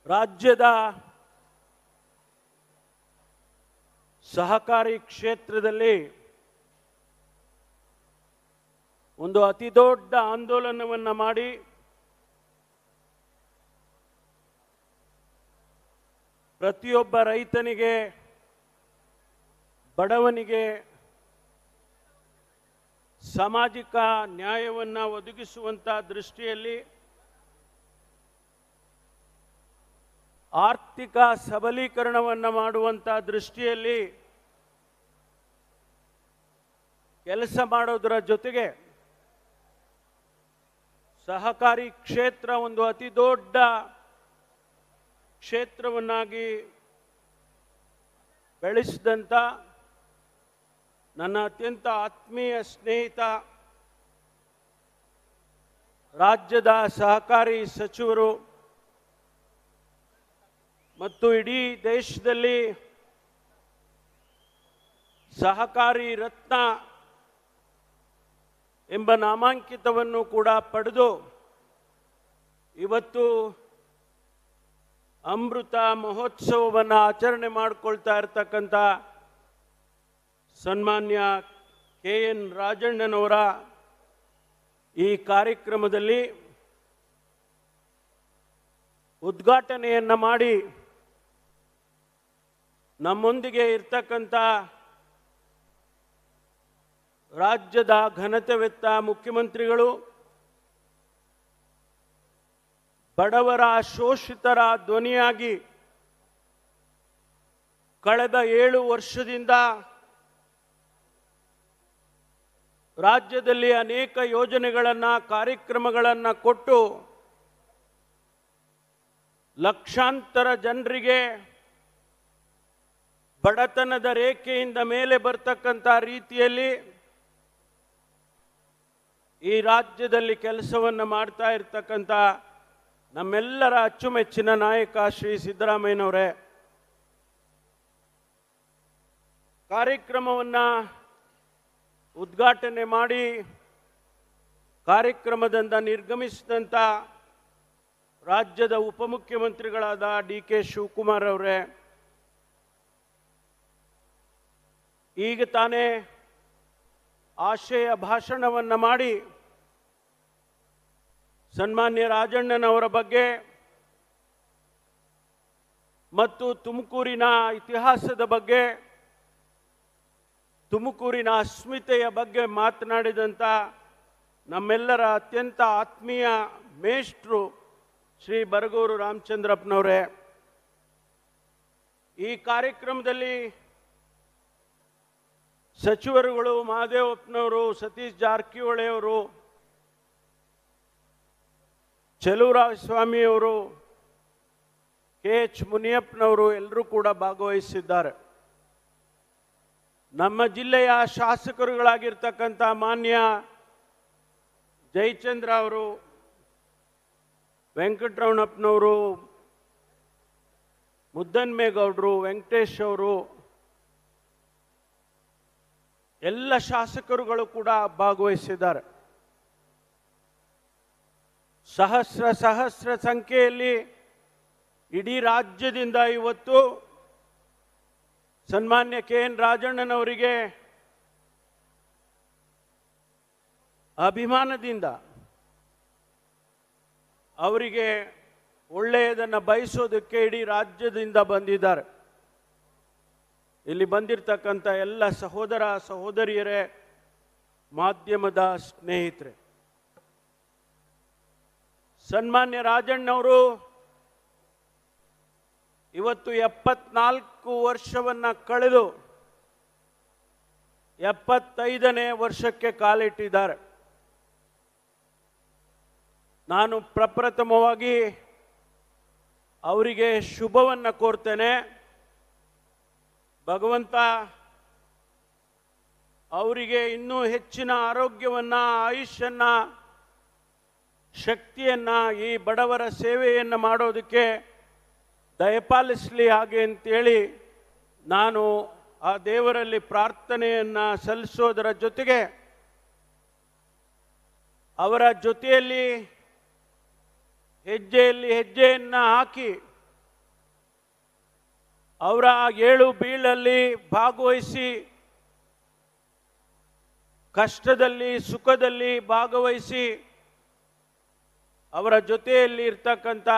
ರಾಜ್ಯದ ಸಹಕಾರಿ ಕ್ಷೇತ್ರದಲ್ಲಿ ಒಂದು ಅತಿದೊಡ್ಡ ಆಂದೋಲನವನ್ನು ಮಾಡಿ ಪ್ರತಿಯೊಬ್ಬ ರೈತನಿಗೆ, ಬಡವನಿಗೆ ಸಾಮಾಜಿಕ ನ್ಯಾಯವನ್ನು ಒದಗಿಸುವಂತ ದೃಷ್ಟಿಯಲ್ಲಿ ಆರ್ಥಿಕ ಸಬಲೀಕರಣವನ್ನು ಮಾಡುವಂತ ದೃಷ್ಟಿಯಲ್ಲಿ ಕೆಲಸ ಮಾಡೋದರ ಜೊತೆಗೆ ಸಹಕಾರಿ ಕ್ಷೇತ್ರ ಒಂದು ಅತಿ ದೊಡ್ಡ ಕ್ಷೇತ್ರವನ್ನಾಗಿ ಬೆಳೆಸಿದಂತ ನನ್ನ ಅತ್ಯಂತ ಆತ್ಮೀಯ ಸ್ನೇಹಿತ ರಾಜ್ಯದ ಸಹಕಾರಿ ಸಚಿವರು ಮತ್ತು ಇಡೀ ದೇಶದಲ್ಲಿ ಸಹಕಾರಿ ರತ್ನ ಎಂಬ ನಾಮಾಂಕಿತವನ್ನು ಕೂಡ ಪಡೆದು ಇವತ್ತು ಅಮೃತ ಮಹೋತ್ಸವವನ್ನು ಆಚರಣೆ ಮಾಡಿಕೊಳ್ತಾ ಇರತಕ್ಕಂಥ ಸನ್ಮಾನ್ಯ KN ರಾಜಣ್ಣನವರ ಈ ಕಾರ್ಯಕ್ರಮದಲ್ಲಿ ಉದ್ಘಾಟನೆಯನ್ನು ಮಾಡಿ ನಮ್ಮೊಂದಿಗೆ ಇರ್ತಕ್ಕಂಥ ರಾಜ್ಯದ ಘನತೆವೆತ್ತ ಮುಖ್ಯಮಂತ್ರಿಗಳು, ಬಡವರ ಶೋಷಿತರ ಧ್ವನಿಯಾಗಿ ಕಳೆದ 7 ವರ್ಷದಿಂದ ರಾಜ್ಯದಲ್ಲಿ ಅನೇಕ ಯೋಜನೆಗಳನ್ನು, ಕಾರ್ಯಕ್ರಮಗಳನ್ನು ಕೊಟ್ಟು ಲಕ್ಷಾಂತರ ಜನರಿಗೆ ಬಡತನದ ರೇಖೆಯಿಂದ ಮೇಲೆ ಬರ್ತಕ್ಕಂಥ ರೀತಿಯಲ್ಲಿ ಈ ರಾಜ್ಯದಲ್ಲಿ ಕೆಲಸವನ್ನು ಮಾಡ್ತಾ ಇರತಕ್ಕಂಥ ನಮ್ಮೆಲ್ಲರ ಅಚ್ಚುಮೆಚ್ಚಿನ ನಾಯಕ ಶ್ರೀ ಸಿದ್ದರಾಮಯ್ಯನವರೇ, ಕಾರ್ಯಕ್ರಮವನ್ನು ಉದ್ಘಾಟನೆ ಮಾಡಿ ಕಾರ್ಯಕ್ರಮದಿಂದ ನಿರ್ಗಮಿಸಿದಂಥ ರಾಜ್ಯದ ಉಪಮುಖ್ಯಮಂತ್ರಿಗಳಾದ DK ಶಿವಕುಮಾರ್ ಅವರೇ, ಈಗ ತಾನೇ ಆಶಯ ಭಾಷಣವನ್ನು ಮಾಡಿ ಸನ್ಮಾನ್ಯ ರಾಜಣ್ಣನವರ ಬಗ್ಗೆ ಮತ್ತು ತುಮಕೂರಿನ ಇತಿಹಾಸದ ಬಗ್ಗೆ, ತುಮಕೂರಿನ ಅಸ್ಮಿತೆಯ ಬಗ್ಗೆ ಮಾತನಾಡಿದಂಥ ನಮ್ಮೆಲ್ಲರ ಅತ್ಯಂತ ಆತ್ಮೀಯ ಮೇಷ್ಟ್ರು ಶ್ರೀ ಬರಗೂರು ರಾಮಚಂದ್ರಪ್ಪನವರೇ, ಈ ಕಾರ್ಯಕ್ರಮದಲ್ಲಿ ಸಚಿವರುಗಳು ಮಹದೇವಪ್ಪನವರು, ಸತೀಶ್ ಜಾರಕಿಹೊಳಿ ಅವರು, ಚಲುವರಾಯಸ್ವಾಮಿಯವರು, KH ಮುನಿಯಪ್ಪನವರು ಎಲ್ಲರೂ ಕೂಡ ಭಾಗವಹಿಸಿದ್ದಾರೆ. ನಮ್ಮ ಜಿಲ್ಲೆಯ ಶಾಸಕರುಗಳಾಗಿರ್ತಕ್ಕಂಥ ಮಾನ್ಯ ಜಯಚಂದ್ರ ಅವರು, ವೆಂಕಟರಮಣಪ್ಪನವರು, ಮುದ್ದನ್ಮೇಗೌಡರು, ವೆಂಕಟೇಶ್ ಅವರು, ಎಲ್ಲ ಶಾಸಕರುಗಳು ಕೂಡ ಭಾಗವಹಿಸಿದ್ದಾರೆ. ಸಹಸ್ರ ಸಂಖ್ಯೆಯಲ್ಲಿ ಇಡೀ ರಾಜ್ಯದಿಂದ ಇವತ್ತು ಸನ್ಮಾನ್ಯ KN ರಾಜಣ್ಣನವರಿಗೆ ಅಭಿಮಾನದಿಂದ ಅವರಿಗೆ ಒಳ್ಳೆಯದನ್ನು ಬಯಸೋದಕ್ಕೆ ಇಡೀ ರಾಜ್ಯದಿಂದ ಬಂದಿದ್ದಾರೆ. ಇಲ್ಲಿ ಬಂದಿರತಕ್ಕಂಥ ಎಲ್ಲ ಸಹೋದರ ಸಹೋದರಿಯರೇ, ಮಾಧ್ಯಮದ ಸ್ನೇಹಿತರೆ, ಸನ್ಮಾನ್ಯ ರಾಜಣ್ಣವರು ಇವತ್ತು 74 ವರ್ಷವನ್ನು ಕಳೆದು 75ನೇ ವರ್ಷಕ್ಕೆ ಕಾಲಿಟ್ಟಿದ್ದಾರೆ. ನಾನು ಪ್ರಪ್ರಥಮವಾಗಿ ಅವರಿಗೆ ಶುಭವನ್ನು ಕೋರ್ತೇನೆ. ಭಗವಂತ ಅವರಿಗೆ ಇನ್ನೂ ಹೆಚ್ಚಿನ ಆರೋಗ್ಯವನ್ನು, ಆಯುಷ್ಯನ್ನು, ಶಕ್ತಿಯನ್ನು, ಈ ಬಡವರ ಸೇವೆಯನ್ನು ಮಾಡೋದಕ್ಕೆ ದಯಪಾಲಿಸಲಿ ಹಾಗೆ ಅಂತೇಳಿ ನಾನು ಆ ದೇವರಲ್ಲಿ ಪ್ರಾರ್ಥನೆಯನ್ನು ಸಲ್ಲಿಸೋದರ ಜೊತೆಗೆ ಅವರ ಜೊತೆಯಲ್ಲಿ ಹೆಜ್ಜೆಯನ್ನು ಹಾಕಿ ಅವರ ಏಳು ಬೀಳಲ್ಲಿ ಭಾಗವಹಿಸಿ, ಕಷ್ಟದಲ್ಲಿ ಸುಖದಲ್ಲಿ ಭಾಗವಹಿಸಿ ಅವರ ಜೊತೆಯಲ್ಲಿ ಇರ್ತಕ್ಕಂಥ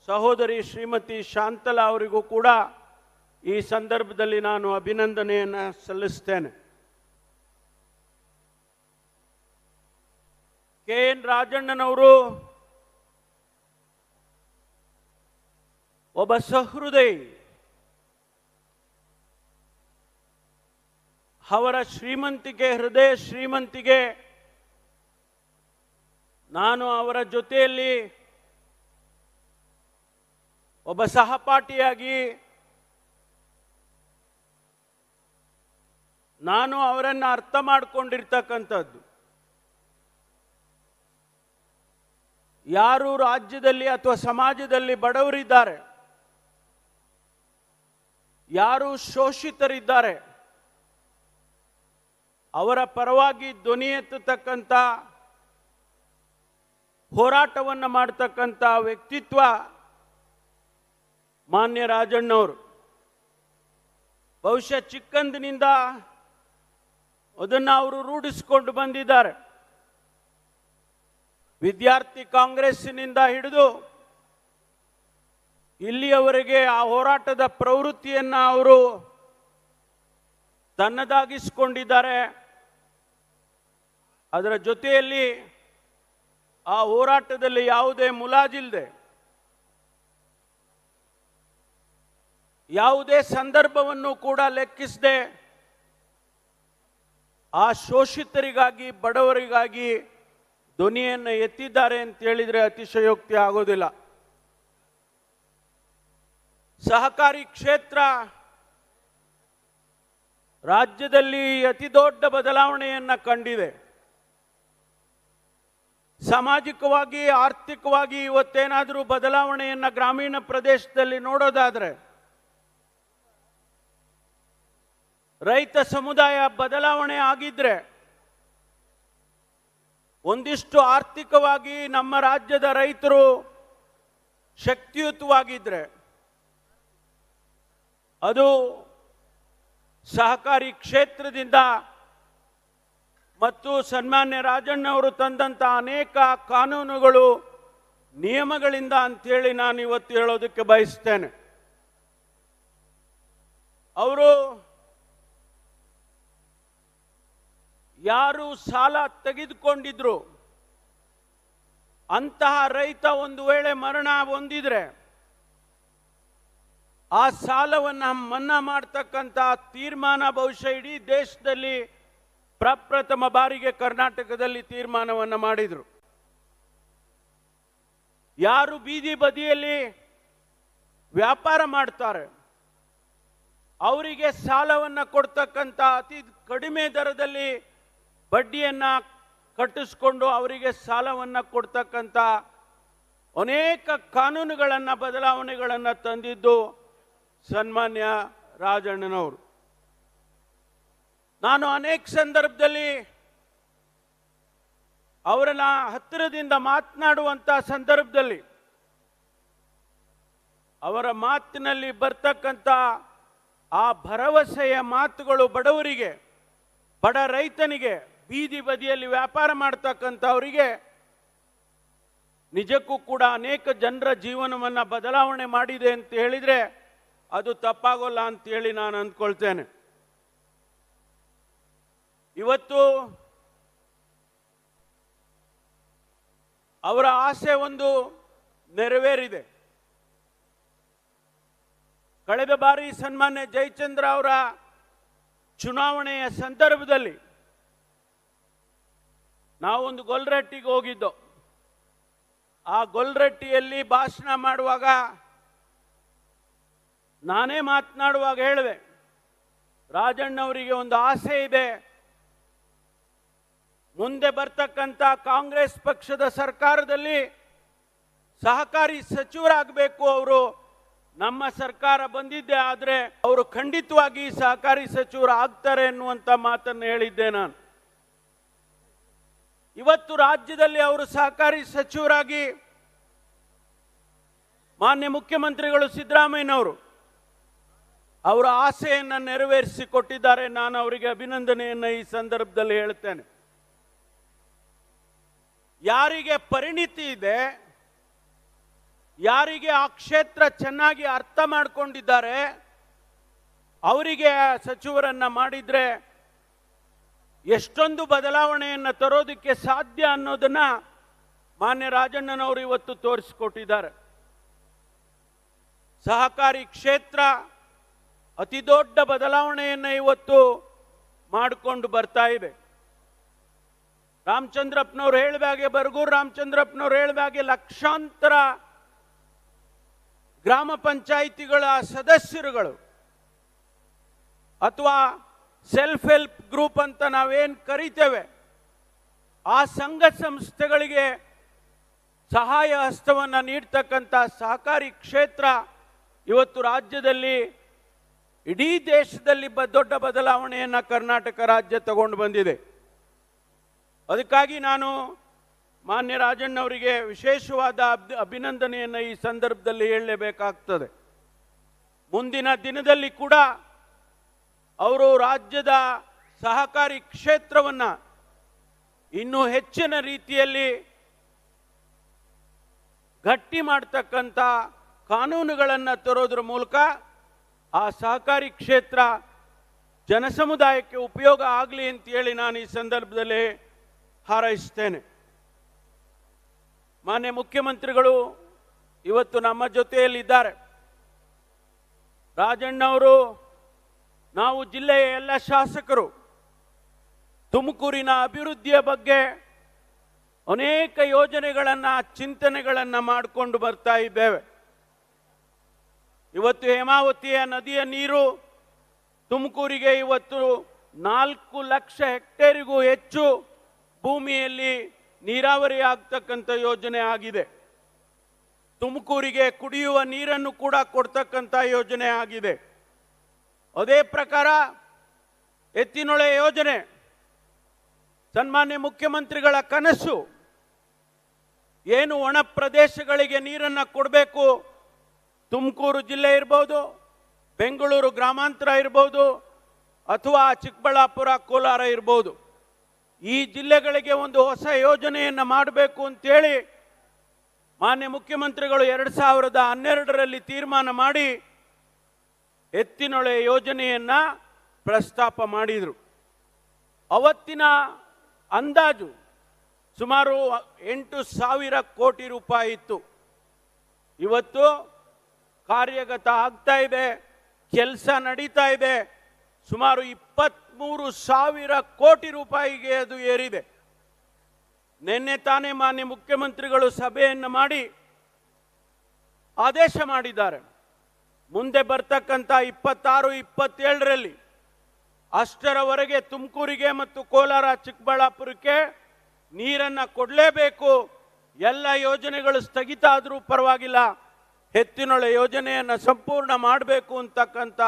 ಸಹೋದರಿ ಶ್ರೀಮತಿ ಶಾಂತಲಾ ಅವರಿಗೂ ಕೂಡ ಈ ಸಂದರ್ಭದಲ್ಲಿ ನಾನು ಅಭಿನಂದನೆಯನ್ನು ಸಲ್ಲಿಸ್ತೇನೆ. KN ರಾಜಣ್ಣನವರು ಒಬ್ಬ ಸಹೃದಯಿ. ಅವರ ಶ್ರೀಮಂತಿಕೆ, ಹೃದಯ ಶ್ರೀಮಂತಿಗೆ ನಾನು ಅವರ ಜೊತೆಯಲ್ಲಿ ಒಬ್ಬ ಸಹಪಾಠಿಯಾಗಿ ನಾನು ಅವರನ್ನು ಅರ್ಥ ಮಾಡಿಕೊಂಡಿರ್ತಕ್ಕಂಥದ್ದು. ಯಾರು ರಾಜ್ಯದಲ್ಲಿ ಅಥವಾ ಸಮಾಜದಲ್ಲಿ ಬಡವರಿದ್ದಾರೆ, ಯಾರು ಶೋಷಿತರಿದ್ದಾರೆ, ಅವರ ಪರವಾಗಿ ಧ್ವನಿ ಎತ್ತತಕ್ಕಂಥ ಹೋರಾಟವನ್ನು ಮಾಡತಕ್ಕಂಥ ವ್ಯಕ್ತಿತ್ವ ಮಾನ್ಯ ರಾಜಣ್ಣವರು. ಬಹುಶಃ ಚಿಕ್ಕಂದಿನಿಂದ ಅದನ್ನು ಅವರು ರೂಢಿಸಿಕೊಂಡು ಬಂದಿದ್ದಾರೆ. ವಿದ್ಯಾರ್ಥಿ ಕಾಂಗ್ರೆಸ್ಸಿನಿಂದ ಹಿಡಿದು ಇಲ್ಲಿಯವರೆಗೆ ಆ ಹೋರಾಟದ ಪ್ರವೃತ್ತಿಯನ್ನು ಅವರು ತನ್ನದಾಗಿಸಿಕೊಂಡಿದ್ದಾರೆ. ಅದರ ಜೊತೆಯಲ್ಲಿ ಆ ಹೋರಾಟದಲ್ಲಿ ಯಾವುದೇ ಮುಲಾಜಿಲ್ಲದೆ, ಯಾವುದೇ ಸಂದರ್ಭವನ್ನು ಕೂಡ ಲೆಕ್ಕಿಸದೆ ಆ ಶೋಷಿತರಿಗಾಗಿ, ಬಡವರಿಗಾಗಿ ಧ್ವನಿಯನ್ನು ಎತ್ತಿದ್ದಾರೆ ಅಂತ ಹೇಳಿದರೆ ಅತಿಶಯೋಕ್ತಿ ಆಗೋದಿಲ್ಲ. ಸಹಕಾರಿ ಕ್ಷೇತ್ರ ರಾಜ್ಯದಲ್ಲಿ ಅತಿ ದೊಡ್ಡ ಬದಲಾವಣೆಯನ್ನು ಕಂಡಿದೆ. ಸಾಮಾಜಿಕವಾಗಿ, ಆರ್ಥಿಕವಾಗಿ ಇವತ್ತೇನಾದರೂ ಬದಲಾವಣೆಯನ್ನು ಗ್ರಾಮೀಣ ಪ್ರದೇಶದಲ್ಲಿ ನೋಡೋದಾದರೆ, ರೈತ ಸಮುದಾಯ ಬದಲಾವಣೆ ಆಗಿದ್ರೆ, ಒಂದಿಷ್ಟು ಆರ್ಥಿಕವಾಗಿ ನಮ್ಮ ರಾಜ್ಯದ ರೈತರು ಶಕ್ತಿಯುತವಾಗಿದ್ರೆ, ಅದು ಸಹಕಾರಿ ಕ್ಷೇತ್ರದಿಂದ ಮತ್ತು ಸನ್ಮಾನ್ಯ ರಾಜಣ್ಣವರು ತಂದಂಥ ಅನೇಕ ಕಾನೂನುಗಳು, ನಿಯಮಗಳಿಂದ ಅಂತೇಳಿ ನಾನು ಇವತ್ತು ಹೇಳೋದಕ್ಕೆ ಬಯಸ್ತೇನೆ. ಅವರು ಯಾರು ಸಾಲ ತೆಗೆದುಕೊಂಡಿದ್ರು ಅಂತಹ ರೈತ ಒಂದು ವೇಳೆ ಮರಣ ಹೊಂದಿದ್ರೆ ಆ ಸಾಲವನ್ನು ಮನ್ನಾ ಮಾಡತಕ್ಕಂಥ ತೀರ್ಮಾನ ಬಹುಶಃ ಇಡೀ ದೇಶದಲ್ಲಿ ಪ್ರಪ್ರಥಮ ಬಾರಿಗೆ ಕರ್ನಾಟಕದಲ್ಲಿ ತೀರ್ಮಾನವನ್ನು ಮಾಡಿದರು. ಯಾರು ಬೀದಿ ಬದಿಯಲ್ಲಿ ವ್ಯಾಪಾರ ಮಾಡ್ತಾರೆ ಅವರಿಗೆ ಸಾಲವನ್ನು ಕೊಡ್ತಕ್ಕಂಥ ಅತಿ ಕಡಿಮೆ ದರದಲ್ಲಿ ಬಡ್ಡಿಯನ್ನು ಕಟ್ಟಿಸ್ಕೊಂಡು ಅವರಿಗೆ ಸಾಲವನ್ನು ಕೊಡ್ತಕ್ಕಂಥ ಅನೇಕ ಕಾನೂನುಗಳನ್ನು, ಬದಲಾವಣೆಗಳನ್ನು ತಂದಿದ್ದು ಸನ್ಮಾನ್ಯ ರಾಜಣ್ಣನವರು. ನಾನು ಅನೇಕ ಸಂದರ್ಭದಲ್ಲಿ ಅವರನ್ನ ಹತ್ತಿರದಿಂದ ಮಾತನಾಡುವಂಥ ಸಂದರ್ಭದಲ್ಲಿ ಅವರ ಮಾತಿನಲ್ಲಿ ಬರ್ತಕ್ಕಂಥ ಆ ಭರವಸೆಯ ಮಾತುಗಳು ಬಡವರಿಗೆ, ಬಡ ರೈತನಿಗೆ, ಬೀದಿ ಬದಿಯಲ್ಲಿ ವ್ಯಾಪಾರ ಮಾಡ್ತಕ್ಕಂಥವರಿಗೆ ನಿಜಕ್ಕೂ ಕೂಡ ಅನೇಕ ಜನರ ಜೀವನವನ್ನು ಬದಲಾವಣೆ ಮಾಡಿದೆ ಅಂತ ಹೇಳಿದರೆ ಅದು ತಪ್ಪಾಗೋಲ್ಲ ಅಂತೇಳಿ ನಾನು ಅಂದ್ಕೊಳ್ತೇನೆ. ಇವತ್ತು ಅವರ ಆಸೆ ಒಂದು ನೆರವೇರಿದೆ. ಕಳೆದ ಬಾರಿ ಸನ್ಮಾನ್ಯ ಜಯಚಂದ್ರ ಅವರ ಚುನಾವಣೆಯ ಸಂದರ್ಭದಲ್ಲಿ ನಾವೊಂದು ಗೊಲ್ರಟ್ಟಿಗೆ ಹೋಗಿದ್ದೋ. ಆ ಗೊಲ್ರಟ್ಟಿಯಲ್ಲಿ ಭಾಷಣ ಮಾಡುವಾಗ ನಾನೇ ಮಾತನಾಡುವಾಗ ಹೇಳಿದೆ, ರಾಜಣ್ಣವರಿಗೆ ಒಂದು ಆಸೆ ಇದೆ, ಮುಂದೆ ಬರ್ತಕ್ಕಂಥ ಕಾಂಗ್ರೆಸ್ ಪಕ್ಷದ ಸರ್ಕಾರದಲ್ಲಿ ಸಹಕಾರಿ ಸಚಿವರಾಗಬೇಕು ಅವರು. ನಮ್ಮ ಸರ್ಕಾರ ಬಂದಿದ್ದೆ ಆದರೆ ಅವರು ಖಂಡಿತವಾಗಿ ಸಹಕಾರಿ ಸಚಿವರು ಆಗ್ತಾರೆ ಎನ್ನುವಂಥ ಮಾತನ್ನು ಹೇಳಿದ್ದೆ ನಾನು. ಇವತ್ತು ರಾಜ್ಯದಲ್ಲಿ ಅವರು ಸಹಕಾರಿ ಸಚಿವರಾಗಿ ಮಾನ್ಯ ಮುಖ್ಯಮಂತ್ರಿಗಳು ಸಿದ್ದರಾಮಯ್ಯನವರು ಅವರ ಆಸೆಯನ್ನು ನೆರವೇರಿಸಿಕೊಟ್ಟಿದ್ದಾರೆ. ನಾನು ಅವರಿಗೆ ಅಭಿನಂದನೆಯನ್ನು ಈ ಸಂದರ್ಭದಲ್ಲಿ ಹೇಳ್ತೇನೆ. ಯಾರಿಗೆ ಪರಿಣಿತಿ ಇದೆ, ಯಾರಿಗೆ ಆ ಕ್ಷೇತ್ರ ಚೆನ್ನಾಗಿ ಅರ್ಥ ಮಾಡಿಕೊಂಡಿದ್ದಾರೆ, ಅವರಿಗೆ ಸಚಿವರನ್ನ ಮಾಡಿದ್ರೆ ಎಷ್ಟೊಂದು ಬದಲಾವಣೆಯನ್ನು ತರೋದಕ್ಕೆ ಸಾಧ್ಯ ಅನ್ನೋದನ್ನ ಮಾನ್ಯ ರಾಜಣ್ಣನವರು ಇವತ್ತು ತೋರಿಸಿಕೊಟ್ಟಿದ್ದಾರೆ. ಸಹಕಾರಿ ಕ್ಷೇತ್ರ ಅತಿ ದೊಡ್ಡ ಬದಲಾವಣೆಯನ್ನು ಇವತ್ತು ಮಾಡಿಕೊಂಡು ಬರ್ತಾ ಇದೆ. ರಾಮಚಂದ್ರಪ್ಪನವ್ರು ಹೇಳಿದಾಗೆ, ಬರಗೂರು ರಾಮಚಂದ್ರಪ್ಪನವ್ರು ಹೇಳಿದಾಗೆ, ಲಕ್ಷಾಂತರ ಗ್ರಾಮ ಪಂಚಾಯಿತಿಗಳ ಸದಸ್ಯರುಗಳು ಅಥವಾ ಸೆಲ್ಫ್ ಹೆಲ್ಪ್ ಗ್ರೂಪ್ ಅಂತ ನಾವೇನು ಕರಿತೇವೆ, ಆ ಸಂಘ ಸಂಸ್ಥೆಗಳಿಗೆ ಸಹಾಯ ಹಸ್ತವನ್ನು ನೀಡ್ತಕ್ಕಂಥ ಸಹಕಾರಿ ಕ್ಷೇತ್ರ ಇವತ್ತು ರಾಜ್ಯದಲ್ಲಿ, ಇಡೀ ದೇಶದಲ್ಲಿ ದೊಡ್ಡ ಬದಲಾವಣೆಯನ್ನು ಕರ್ನಾಟಕ ರಾಜ್ಯ ತಗೊಂಡು ಬಂದಿದೆ. ಅದಕ್ಕಾಗಿ ನಾನು ಮಾನ್ಯ ರಾಜಣ್ಣವರಿಗೆ ವಿಶೇಷವಾದ ಅಭಿನಂದನೆಯನ್ನು ಈ ಸಂದರ್ಭದಲ್ಲಿ ಹೇಳಲೇಬೇಕಾಗ್ತದೆ. ಮುಂದಿನ ದಿನದಲ್ಲಿ ಕೂಡ ಅವರು ರಾಜ್ಯದ ಸಹಕಾರಿ ಕ್ಷೇತ್ರವನ್ನು ಇನ್ನೂ ಹೆಚ್ಚಿನ ರೀತಿಯಲ್ಲಿ ಗಟ್ಟಿ ಮಾಡ್ತಕ್ಕಂಥ ಕಾನೂನುಗಳನ್ನು ತರೋದ್ರ ಮೂಲಕ ಆ ಸಹಕಾರಿ ಕ್ಷೇತ್ರ ಜನಸಮುದಾಯಕ್ಕೆ ಉಪಯೋಗ ಆಗಲಿ ಅಂತೇಳಿ ನಾನು ಈ ಸಂದರ್ಭದಲ್ಲಿ ಹಾರೈಸ್ತೇನೆ. ಮಾನ್ಯ ಮುಖ್ಯಮಂತ್ರಿಗಳು ಇವತ್ತು ನಮ್ಮ ಜೊತೆಯಲ್ಲಿದ್ದಾರೆ. ರಾಜಣ್ಣವರು, ನಾವು ಜಿಲ್ಲೆಯ ಎಲ್ಲ ಶಾಸಕರು ತುಮಕೂರಿನ ಅಭಿವೃದ್ಧಿಯ ಬಗ್ಗೆ ಅನೇಕ ಯೋಜನೆಗಳನ್ನು, ಚಿಂತನೆಗಳನ್ನು ಮಾಡಿಕೊಂಡು ಬರ್ತಾ ಇದ್ದೇವೆ. ಇವತ್ತು ಹೇಮಾವತಿಯ ನದಿಯ ನೀರು ತುಮಕೂರಿಗೆ ಇವತ್ತು 4 ಲಕ್ಷ ಹೆಕ್ಟೇರಿಗೂ ಹೆಚ್ಚು ಭೂಮಿಯಲ್ಲಿ ನೀರಾವರಿ ಆಗ್ತಕ್ಕಂಥ ಯೋಜನೆ ಆಗಿದೆ. ತುಮಕೂರಿಗೆ ಕುಡಿಯುವ ನೀರನ್ನು ಕೂಡ ಕೊಡ್ತಕ್ಕಂಥ ಯೋಜನೆ ಆಗಿದೆ. ಅದೇ ಪ್ರಕಾರ ಎತ್ತಿನೊಳೆ ಯೋಜನೆ ಸನ್ಮಾನ್ಯ ಮುಖ್ಯಮಂತ್ರಿಗಳ ಕನಸು. ಏನು ಒಣ ಪ್ರದೇಶಗಳಿಗೆ ನೀರನ್ನು ಕೊಡಬೇಕು, ತುಮಕೂರು ಜಿಲ್ಲೆ ಇರ್ಬೋದು, ಬೆಂಗಳೂರು ಗ್ರಾಮಾಂತರ ಇರ್ಬೋದು, ಅಥವಾ ಚಿಕ್ಕಬಳ್ಳಾಪುರ, ಕೋಲಾರ ಇರ್ಬೋದು, ಈ ಜಿಲ್ಲೆಗಳಿಗೆ ಒಂದು ಹೊಸ ಯೋಜನೆಯನ್ನು ಮಾಡಬೇಕು ಅಂತೇಳಿ ಮಾನ್ಯ ಮುಖ್ಯಮಂತ್ರಿಗಳು 2012ರಲ್ಲಿ ತೀರ್ಮಾನ ಮಾಡಿ ಎತ್ತಿನೊಳೆ ಯೋಜನೆಯನ್ನು ಪ್ರಸ್ತಾಪ ಮಾಡಿದರು. ಅವತ್ತಿನ ಅಂದಾಜು ಸುಮಾರು 8,000 ಕೋಟಿ ರೂಪಾಯಿ ಇತ್ತು. ಇವತ್ತು ಕಾರ್ಯಗತ ಆಗ್ತಾ ಇದೆ, ಕೆಲಸ ನಡೀತಾ ಇದೆ. ಸುಮಾರು 23,000 ಕೋಟಿ ರೂಪಾಯಿಗೆ ಅದು ಏರಿದೆ. ನಿನ್ನೆ ತಾನೇ ಮಾನ್ಯ ಮುಖ್ಯಮಂತ್ರಿಗಳು ಸಭೆಯನ್ನು ಮಾಡಿ ಆದೇಶ ಮಾಡಿದ್ದಾರೆ. ಮುಂದೆ ಬರ್ತಕ್ಕಂಥ 26, 27ರಲ್ಲಿ ಅಷ್ಟರವರೆಗೆ ತುಮಕೂರಿಗೆ ಮತ್ತು ಕೋಲಾರ, ಚಿಕ್ಕಬಳ್ಳಾಪುರಕ್ಕೆ ನೀರನ್ನು ಕೊಡಲೇಬೇಕು. ಎಲ್ಲ ಯೋಜನೆಗಳು ಸ್ಥಗಿತ ಆದರೂ ಪರವಾಗಿಲ್ಲ, ಎತ್ತಿನೊಳೆ ಯೋಜನೆಯನ್ನು ಸಂಪೂರ್ಣ ಮಾಡಬೇಕು ಅಂತಕ್ಕಂಥ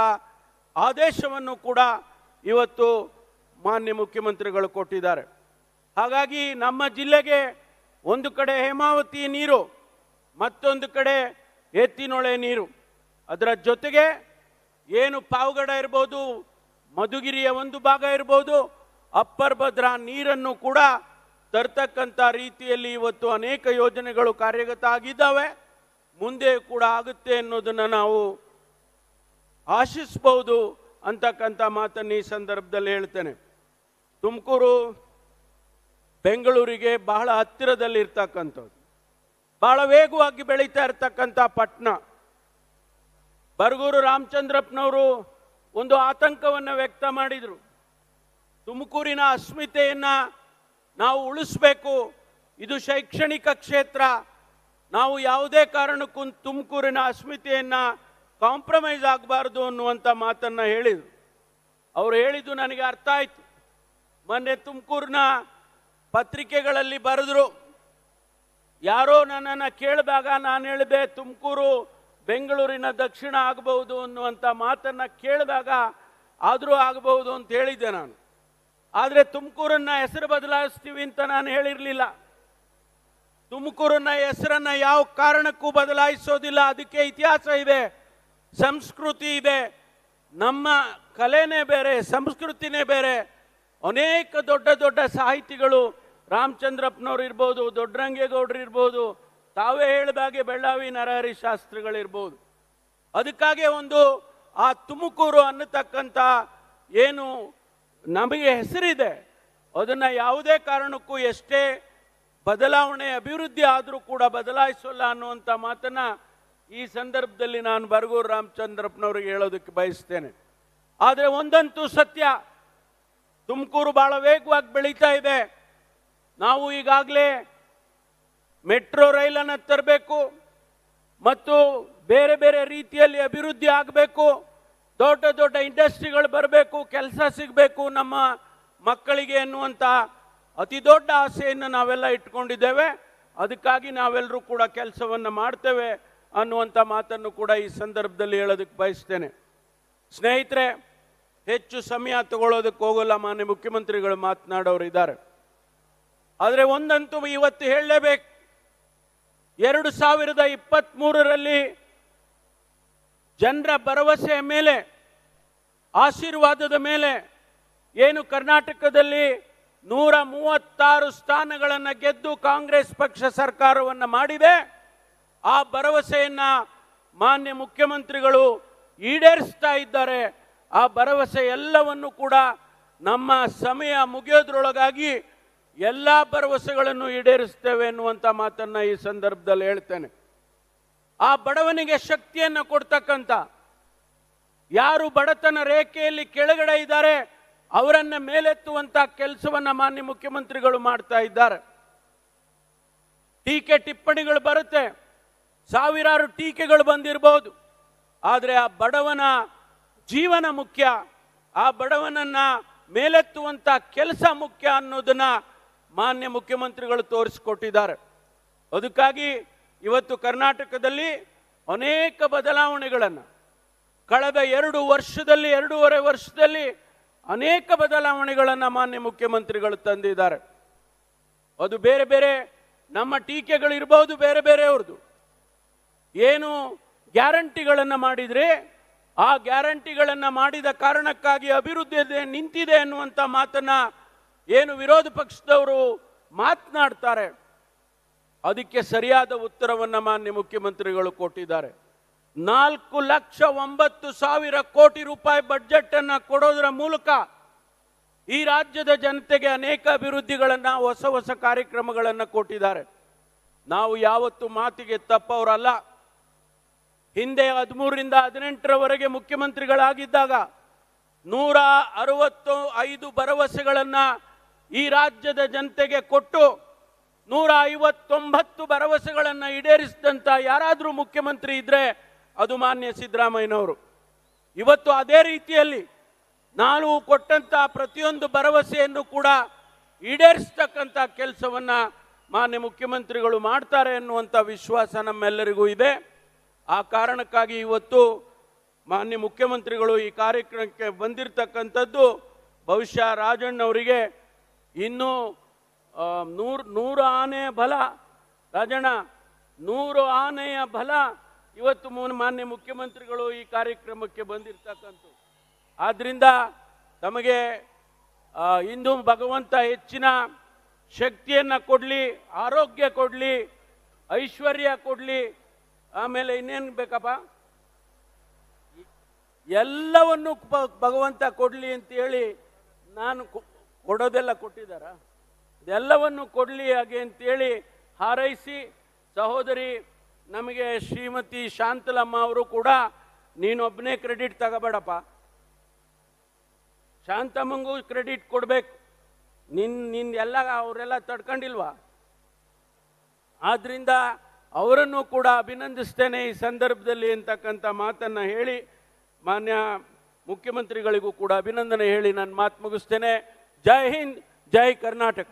ಆದೇಶವನ್ನು ಕೂಡ ಇವತ್ತು ಮಾನ್ಯ ಮುಖ್ಯಮಂತ್ರಿಗಳು ಕೊಟ್ಟಿದ್ದಾರೆ. ಹಾಗಾಗಿ ನಮ್ಮ ಜಿಲ್ಲೆಗೆ ಒಂದು ಕಡೆ ಹೇಮಾವತಿ ನೀರು, ಮತ್ತೊಂದು ಕಡೆ ಎತ್ತಿನೊಳೆ ನೀರು, ಅದರ ಜೊತೆಗೆ ಏನು ಪಾವಗಡ ಇರ್ಬೋದು, ಮಧುಗಿರಿಯ ಒಂದು ಭಾಗ ಇರ್ಬೋದು, ಅಪ್ಪರ್ ಭದ್ರಾ ನೀರನ್ನು ಕೂಡ ತರ್ತಕ್ಕಂಥ ರೀತಿಯಲ್ಲಿ ಇವತ್ತು ಅನೇಕ ಯೋಜನೆಗಳು ಕಾರ್ಯಗತ ಆಗಿದ್ದಾವೆ. ಮುಂದೆ ಕೂಡ ಆಗುತ್ತೆ ಅನ್ನೋದನ್ನು ನಾವು ಆಶಿಸಬಹುದು ಅಂತಕ್ಕಂಥ ಮಾತನ್ನು ಈ ಸಂದರ್ಭದಲ್ಲಿ ಹೇಳ್ತೇನೆ. ತುಮಕೂರು ಬೆಂಗಳೂರಿಗೆ ಬಹಳ ಹತ್ತಿರದಲ್ಲಿ ಇರ್ತಕ್ಕಂಥದ್ದು, ಬಹಳ ವೇಗವಾಗಿ ಬೆಳೀತಾ ಇರ್ತಕ್ಕಂಥ ಪಟ್ಟಣ. ಬರಗೂರು ರಾಮಚಂದ್ರಪ್ಪನವರು ಒಂದು ಆತಂಕವನ್ನು ವ್ಯಕ್ತ ಮಾಡಿದರು. ತುಮಕೂರಿನ ಅಸ್ಮಿತೆಯನ್ನು ನಾವು ಉಳಿಸಬೇಕು, ಇದು ಶೈಕ್ಷಣಿಕ ಕ್ಷೇತ್ರ, ನಾವು ಯಾವುದೇ ಕಾರಣಕ್ಕೂ ತುಮಕೂರಿನ ಅಸ್ಮಿತೆಯನ್ನು ಕಾಂಪ್ರಮೈಸ್ ಆಗಬಾರ್ದು ಅನ್ನುವಂಥ ಮಾತನ್ನು ಹೇಳಿದರು. ಅವರು ಹೇಳಿದ್ದು ನನಗೆ ಅರ್ಥ ಆಯಿತು. ಮೊನ್ನೆ ತುಮಕೂರಿನ ಪತ್ರಿಕೆಗಳಲ್ಲಿ ಬರೆದರು. ಯಾರೋ ನನ್ನನ್ನು ಕೇಳಿದಾಗ ನಾನು ಹೇಳಿದೆ ತುಮಕೂರು ಬೆಂಗಳೂರಿನ ದಕ್ಷಿಣ ಆಗಬಹುದು ಅನ್ನುವಂಥ ಮಾತನ್ನು ಕೇಳಿದಾಗ ಆದರೂ ಆಗಬಹುದು ಅಂತ ಹೇಳಿದ್ದೆ ನಾನು. ಆದರೆ ತುಮಕೂರನ್ನ ಹೆಸರು ಬದಲಾಯಿಸ್ತೀವಿ ಅಂತ ನಾನು ಹೇಳಿರಲಿಲ್ಲ. ತುಮಕೂರನ್ನ ಹೆಸರನ್ನು ಯಾವ ಕಾರಣಕ್ಕೂ ಬದಲಾಯಿಸೋದಿಲ್ಲ. ಅದಕ್ಕೆ ಇತಿಹಾಸ ಇದೆ, ಸಂಸ್ಕೃತಿ ಇದೆ, ನಮ್ಮ ಕಲೆನೇ ಬೇರೆ, ಸಂಸ್ಕೃತಿನೇ ಬೇರೆ. ಅನೇಕ ದೊಡ್ಡ ದೊಡ್ಡ ಸಾಹಿತಿಗಳು, ರಾಮಚಂದ್ರಪ್ಪನವ್ರು ಇರ್ಬೋದು, ದೊಡ್ಡರಂಗೇಗೌಡರು ಇರ್ಬೋದು, ತಾವೇ ಹೇಳಿದಾಗೆ ಬೆಳ್ಳಾವಿ ನರಹರಿ ಶಾಸ್ತ್ರಿಗಳಿರ್ಬೋದು. ಅದಕ್ಕಾಗಿ ಒಂದು ಆ ತುಮಕೂರು ಅನ್ನತಕ್ಕಂಥ ಏನು ನಮಗೆ ಹೆಸರಿದೆ, ಅದನ್ನು ಯಾವುದೇ ಕಾರಣಕ್ಕೂ ಎಷ್ಟೇ ಬದಲಾವಣೆ ಅಭಿವೃದ್ಧಿ ಆದರೂ ಕೂಡ ಬದಲಾಯಿಸೋಲ್ಲ ಅನ್ನುವಂಥ ಮಾತನ್ನ ಈ ಸಂದರ್ಭದಲ್ಲಿ ನಾನು ಬರಗೂರು ರಾಮಚಂದ್ರಪ್ಪನವ್ರಿಗೆ ಹೇಳೋದಕ್ಕೆ ಬಯಸ್ತೇನೆ. ಆದರೆ ಒಂದಂತೂ ಸತ್ಯ, ತುಮಕೂರು ಬಹಳ ವೇಗವಾಗಿ ಬೆಳೀತಾ ಇದೆ. ನಾವು ಈಗಾಗಲೇ ಮೆಟ್ರೋ ರೈಲನ್ನು ತರಬೇಕು ಮತ್ತು ಬೇರೆ ಬೇರೆ ರೀತಿಯಲ್ಲಿ ಅಭಿವೃದ್ಧಿ ಆಗಬೇಕು, ದೊಡ್ಡ ದೊಡ್ಡ ಇಂಡಸ್ಟ್ರಿಗಳು ಬರಬೇಕು, ಕೆಲಸ ಸಿಗಬೇಕು ನಮ್ಮ ಮಕ್ಕಳಿಗೆ ಎನ್ನುವಂಥ ಅತಿ ದೊಡ್ಡ ಆಸೆಯನ್ನು ನಾವೆಲ್ಲ ಇಟ್ಕೊಂಡಿದ್ದೇವೆ. ಅದಕ್ಕಾಗಿ ನಾವೆಲ್ಲರೂ ಕೂಡ ಕೆಲಸವನ್ನು ಮಾಡ್ತೇವೆ ಅನ್ನುವಂಥ ಮಾತನ್ನು ಕೂಡ ಈ ಸಂದರ್ಭದಲ್ಲಿ ಹೇಳೋದಕ್ಕೆ ಬಯಸ್ತೇನೆ. ಸ್ನೇಹಿತರೆ, ಹೆಚ್ಚು ಸಮಯ ತಗೊಳ್ಳೋದಕ್ಕೆ ಹೋಗಲ್ಲ, ಮಾನ್ಯ ಮುಖ್ಯಮಂತ್ರಿಗಳು ಮಾತನಾಡೋರು ಇದ್ದಾರೆ. ಆದರೆ ಒಂದಂತೂ ಇವತ್ತು ಹೇಳಲೇಬೇಕು, 2023ರಲ್ಲಿ ಜನರ ಭರವಸೆಯ ಮೇಲೆ, ಆಶೀರ್ವಾದದ ಮೇಲೆ ಏನು ಕರ್ನಾಟಕದಲ್ಲಿ 136 ಸ್ಥಾನಗಳನ್ನು ಗೆದ್ದು ಕಾಂಗ್ರೆಸ್ ಪಕ್ಷ ಸರ್ಕಾರವನ್ನು ಮಾಡಿದೆ, ಆ ಭರವಸೆಯನ್ನ ಮಾನ್ಯ ಮುಖ್ಯಮಂತ್ರಿಗಳು ಈಡೇರಿಸ್ತಾ ಇದ್ದಾರೆ. ಆ ಭರವಸೆ ಎಲ್ಲವನ್ನು ಕೂಡ ನಮ್ಮ ಸಮಯ ಮುಗಿಯೋದ್ರೊಳಗಾಗಿ ಎಲ್ಲ ಭರವಸೆಗಳನ್ನು ಈಡೇರಿಸ್ತೇವೆ ಎನ್ನುವಂಥ ಮಾತನ್ನು ಈ ಸಂದರ್ಭದಲ್ಲಿ ಹೇಳ್ತೇನೆ. ಆ ಬಡವನಿಗೆ ಶಕ್ತಿಯನ್ನು ಕೊಡ್ತಕ್ಕಂಥ, ಯಾರು ಬಡತನ ರೇಖೆಯಲ್ಲಿ ಕೆಳಗಡೆ ಇದ್ದಾರೆ ಅವರನ್ನ ಮೇಲೆತ್ತುವಂತ ಕೆಲಸವನ್ನ ಮಾನ್ಯ ಮುಖ್ಯಮಂತ್ರಿಗಳು ಮಾಡ್ತಾ ಇದ್ದಾರೆ. ಟೀಕೆ ಟಿಪ್ಪಣಿಗಳು ಬರುತ್ತೆ, ಸಾವಿರಾರು ಟೀಕೆಗಳು ಬಂದಿರಬಹುದು, ಆದರೆ ಆ ಬಡವನ ಜೀವನ ಮುಖ್ಯ, ಆ ಬಡವನನ್ನ ಮೇಲೆತ್ತುವಂತ ಕೆಲಸ ಮುಖ್ಯ ಅನ್ನೋದನ್ನ ಮಾನ್ಯ ಮುಖ್ಯಮಂತ್ರಿಗಳು ತೋರಿಸಿಕೊಟ್ಟಿದ್ದಾರೆ. ಅದಕ್ಕಾಗಿ ಇವತ್ತು ಕರ್ನಾಟಕದಲ್ಲಿ ಅನೇಕ ಬದಲಾವಣೆಗಳನ್ನು ಕಳೆದ 2.5 ವರ್ಷದಲ್ಲಿ ಅನೇಕ ಬದಲಾವಣೆಗಳನ್ನು ಮಾನ್ಯ ಮುಖ್ಯಮಂತ್ರಿಗಳು ತಂದಿದ್ದಾರೆ. ಅದು ಬೇರೆ ಬೇರೆ ನಮ್ಮ ಟೀಕೆಗಳಿರ್ಬೋದು, ಬೇರೆ ಬೇರೆಯವ್ರದ್ದು. ಏನು ಗ್ಯಾರಂಟಿಗಳನ್ನು ಮಾಡಿದ್ರೆ ಆ ಗ್ಯಾರಂಟಿಗಳನ್ನು ಮಾಡಿದ ಕಾರಣಕ್ಕಾಗಿ ಅಭಿವೃದ್ಧಿ ನಿಂತಿದೆ ಅನ್ನುವಂಥ ಮಾತನ್ನ ಏನು ವಿರೋಧ ಪಕ್ಷದವರು ಮಾತನಾಡ್ತಾರೆ, ಅದಕ್ಕೆ ಸರಿಯಾದ ಉತ್ತರವನ್ನು ಮಾನ್ಯ ಮುಖ್ಯಮಂತ್ರಿಗಳು ಕೊಟ್ಟಿದ್ದಾರೆ. 4,09,000 ಕೋಟಿ ರೂಪಾಯಿ ಬಡ್ಜೆಟ್ ಅನ್ನು ಕೊಡೋದರ ಮೂಲಕ ಈ ರಾಜ್ಯದ ಜನತೆಗೆ ಅನೇಕ ಅಭಿವೃದ್ಧಿಗಳನ್ನು, ಹೊಸ ಹೊಸ ಕಾರ್ಯಕ್ರಮಗಳನ್ನು ಕೊಟ್ಟಿದ್ದಾರೆ. ನಾವು ಯಾವತ್ತು ಮಾತಿಗೆ ತಪ್ಪವರಲ್ಲ. ಹಿಂದೆ 13ರಿಂದ 18ರವರೆಗೆ ಮುಖ್ಯಮಂತ್ರಿಗಳಾಗಿದ್ದಾಗ 165 ಭರವಸೆಗಳನ್ನು ಈ ರಾಜ್ಯದ ಜನತೆಗೆ ಕೊಟ್ಟು 159 ಭರವಸೆಗಳನ್ನು ಈಡೇರಿಸಿದಂಥ ಯಾರಾದರೂ ಮುಖ್ಯಮಂತ್ರಿ ಇದ್ರೆ ಅದು ಮಾನ್ಯ ಸಿದ್ದರಾಮಯ್ಯನವರು. ಇವತ್ತು ಅದೇ ರೀತಿಯಲ್ಲಿ ನಾನು ಕೊಟ್ಟಂತ ಪ್ರತಿಯೊಂದು ಭರವಸೆಯನ್ನು ಕೂಡ ಈಡೇರಿಸತಕ್ಕಂಥ ಕೆಲಸವನ್ನ ಮಾನ್ಯ ಮುಖ್ಯಮಂತ್ರಿಗಳು ಮಾಡ್ತಾರೆ ಎನ್ನುವಂಥ ವಿಶ್ವಾಸ ನಮ್ಮೆಲ್ಲರಿಗೂ ಇದೆ. ಆ ಕಾರಣಕ್ಕಾಗಿ ಇವತ್ತು ಮಾನ್ಯ ಮುಖ್ಯಮಂತ್ರಿಗಳು ಈ ಕಾರ್ಯಕ್ರಮಕ್ಕೆ ಬಂದಿರತಕ್ಕಂಥದ್ದು ಬಹುಶಃ ರಾಜಣ್ಣವರಿಗೆ ಇನ್ನೂ 100 ಆನೆಯ ಬಲ, ರಾಜಣ್ಣ 100 ಆನೆಯ ಬಲ ಇವತ್ತು ಮಾನ್ಯ ಮುಖ್ಯಮಂತ್ರಿಗಳು ಈ ಕಾರ್ಯಕ್ರಮಕ್ಕೆ ಬಂದಿರತಕ್ಕಂಥದ್ದು. ಆದ್ದರಿಂದ ತಮಗೆ ಇಂದು ಭಗವಂತ ಹೆಚ್ಚಿನ ಶಕ್ತಿಯನ್ನು ಕೊಡಲಿ, ಆರೋಗ್ಯ ಕೊಡಲಿ, ಐಶ್ವರ್ಯ ಕೊಡಲಿ, ಆಮೇಲೆ ಇನ್ನೇನು ಬೇಕಪ್ಪ, ಎಲ್ಲವನ್ನು ಭಗವಂತ ಕೊಡಲಿ ಅಂತೇಳಿ ನಾನು ಕೊಡೋದೆಲ್ಲ ಕೊಟ್ಟಿದ್ದಾರ, ಇದೆಲ್ಲವನ್ನು ಕೊಡಲಿ ಹಾಗೆ ಅಂತೇಳಿ ಹಾರೈಸಿ, ಸಹೋದರಿ ನಮಗೆ ಶ್ರೀಮತಿ ಶಾಂತಲಮ್ಮ ಅವರು ಕೂಡ ನೀನೊಬ್ಬನೇ ಕ್ರೆಡಿಟ್ ತಗೋಬೇಡಪ್ಪ, ಶಾಂತಮ್ಮಂಗೂ ಕ್ರೆಡಿಟ್ ಕೊಡಬೇಕು, ನಿನ್ನೆಲ್ಲ ಅವರೆಲ್ಲ ತಡ್ಕೊಂಡಿಲ್ವಾ, ಆದ್ರಿಂದ ಅವರನ್ನು ಕೂಡ ಅಭಿನಂದಿಸ್ತೇನೆ ಈ ಸಂದರ್ಭದಲ್ಲಿ ಅಂತಕ್ಕಂಥ ಮಾತನ್ನು ಹೇಳಿ ಮಾನ್ಯ ಮುಖ್ಯಮಂತ್ರಿಗಳಿಗೂ ಕೂಡ ಅಭಿನಂದನೆ ಹೇಳಿ ನಾನು ಮಾತು ಮುಗಿಸ್ತೇನೆ. ಜೈ ಹಿಂದ್, ಜೈ ಕರ್ನಾಟಕ.